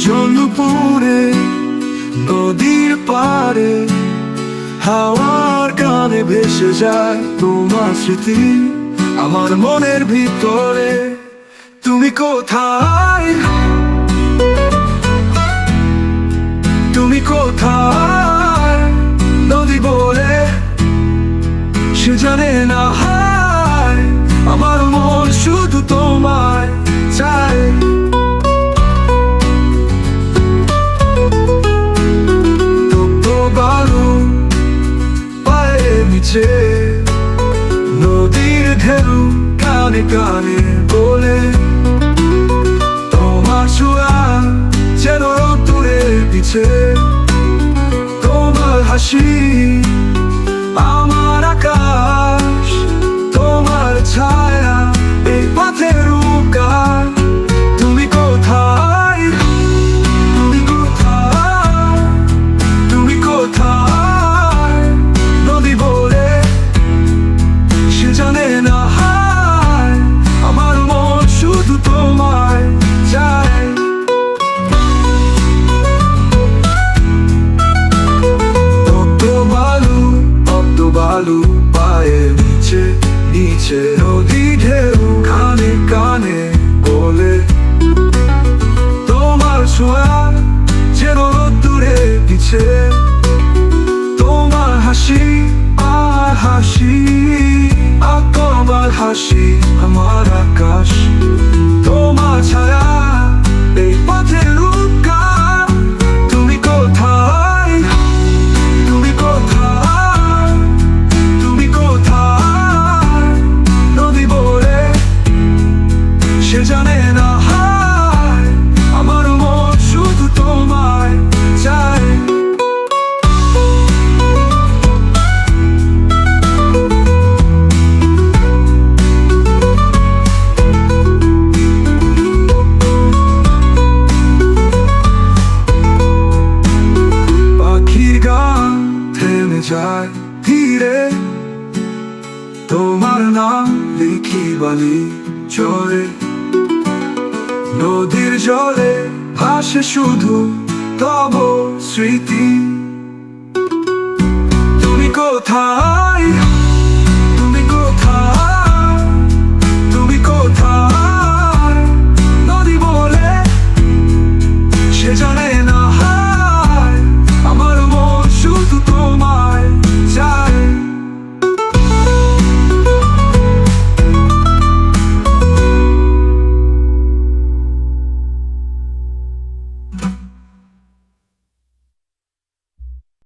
জলপুরে নদীর পাড়ে হাওয়ার গানে ভেসে যায় তোমার স্মৃতি আমার মনের ভিতরে। তুমি কোথায়, তুমি কোথায়, নদী বলে সে জানে না হায়, আমার মন শুধু তোমায় চায়। নদীর ঢেউ কানে কানে বলে তোমার ছোঁয়া যেন দূরে পিছে, তোমার হাসি আমার আকাশ, তোমার ছায়া এই পথের উপকার। তুমি কোথায়, তুমি কোথায়, তুমি কোথায়, নদী বলে সে জানে না হায়, আমার মন শুধু তোমায় চায়। কত বালু পায়ে নিচে নিচে, নদী ঢেউ কানে কানে বলে তোমার ছোঁয়া যেন দূরে পিছে, তোমার হাসি আর হাসি, তোমার হাসি আমার আকাশ, তোমার ছায়া এই পথের উপকার। তুমি কোথায়, তুমি কোথায়, তুমি কোথায়, নদী বলে সে জানে না হায়, আমার মন শুধু তোমায় চায়। যায় ধীরে তোমার নাম লিখি বালি চলে, নদীর জলে ভাসে শুধু তব স্মৃতি। তুমি কোথায়।